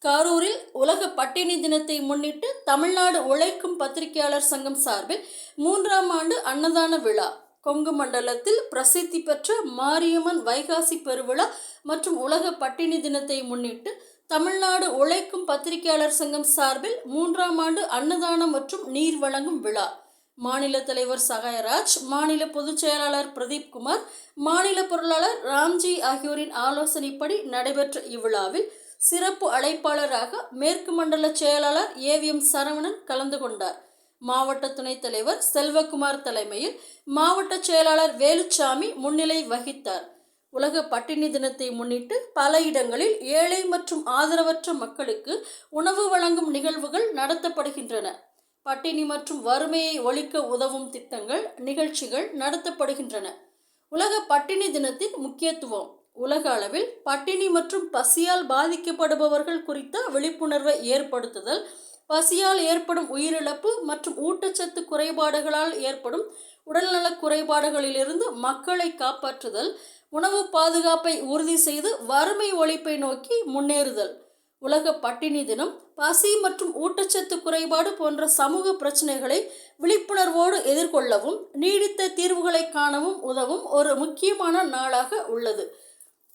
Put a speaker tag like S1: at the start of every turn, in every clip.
S1: கரூரில் உலக பட்டினி தினத்தை முன்னிட்டு தமிழ்நாடு உழைக்கும் பத்திரிகையாளர் சங்கம் சார்பில் 3ஆம் ஆண்டு அன்னதான விழா. கொங்கு மண்டலத்தில் பிரசித்தி பெற்ற மாரியம்மன் வைகாசி பெருவிழா மற்றும் உலக பட்டினி தினத்தை முன்னிட்டு தமிழ்நாடு உழைக்கும் பத்திரிகையாளர் சங்கம் சார்பில் 3ஆம் ஆண்டு அன்னதானம் மற்றும் நீர் வழங்கும் விழா. மாநில தலைவர் சகாயராஜ், மாநில பொதுச் செயலாளர் பிரதீப் குமார், மாநில பொருளாளர் ராம்ஜி ஆகியோரின் ஆலோசனைப்படி நடைபெற்ற இவ்விழாவில் சிறப்பு அழைப்பாளராக மேற்கு மண்டல செயலாளர் ஏவிஎம் சரவணன் கலந்து கொண்டார். மாவட்ட துணைத் தலைவர் செல்வகுமார் தலைமையில் மாவட்ட செயலாளர் வேலுச்சாமி முன்னிலை வகித்தார். உலக பட்டினி தினத்தை முன்னிட்டு பல இடங்களில் ஏழை மற்றும் ஆதரவற்ற மக்களுக்கு உணவு வழங்கும் நிகழ்வுகள் நடத்தப்படுகின்றன. பட்டினி மற்றும் வறுமையை ஒழிக்க உதவும் திட்டங்கள், நிகழ்ச்சிகள் நடத்தப்படுகின்றன. உலக பட்டினி தினத்தின் முக்கியத்துவம். உலக அளவில் பட்டினி மற்றும் பசியால் பாதிக்கப்படுபவர்கள் குறித்த விழிப்புணர்வை ஏற்படுத்துதல், பசியால் ஏற்படும் உயிரிழப்பு மற்றும் ஊட்டச்சத்து குறைபாடுகளால் ஏற்படும் உடல்நலக் குறைபாடுகளிலிருந்து மக்களை காப்பாற்றுதல், உணவு பாதுகாப்பை உறுதி செய்து வறுமை ஒழிப்பை நோக்கி முன்னேறுதல். உலக பட்டினி தினம் பசி மற்றும் ஊட்டச்சத்து குறைபாடு போன்ற சமூக பிரச்சனைகளை விழிப்புணர்வோடு எதிர்கொள்ளவும் நீடித்த தீர்வுகளை காணவும் உதவும் ஒரு முக்கியமான நாளாக உள்ளது.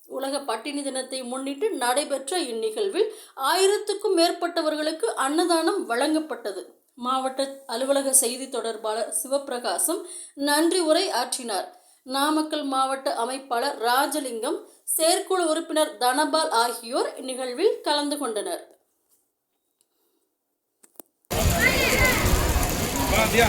S1: உலக பட்டினி தினத்தை முன்னிட்டு நடைபெற்ற இந்நிகழ்வில் 1000க்கும் மேற்பட்டவர்களுக்கு அன்னதானம் வழங்கப்பட்டது. மாவட்ட அலுவலக செய்தி தொடர்பாளர் சிவபிரகாசம் நன்றி உரை ஆற்றினார். நாமக்கல் மாவட்ட அமைப்பாளர் ராஜலிங்கம், செயற்குழு உறுப்பினர் தனபால் ஆகியோர் இந்நிகழ்வில் கலந்து கொண்டனர்.
S2: Yeah.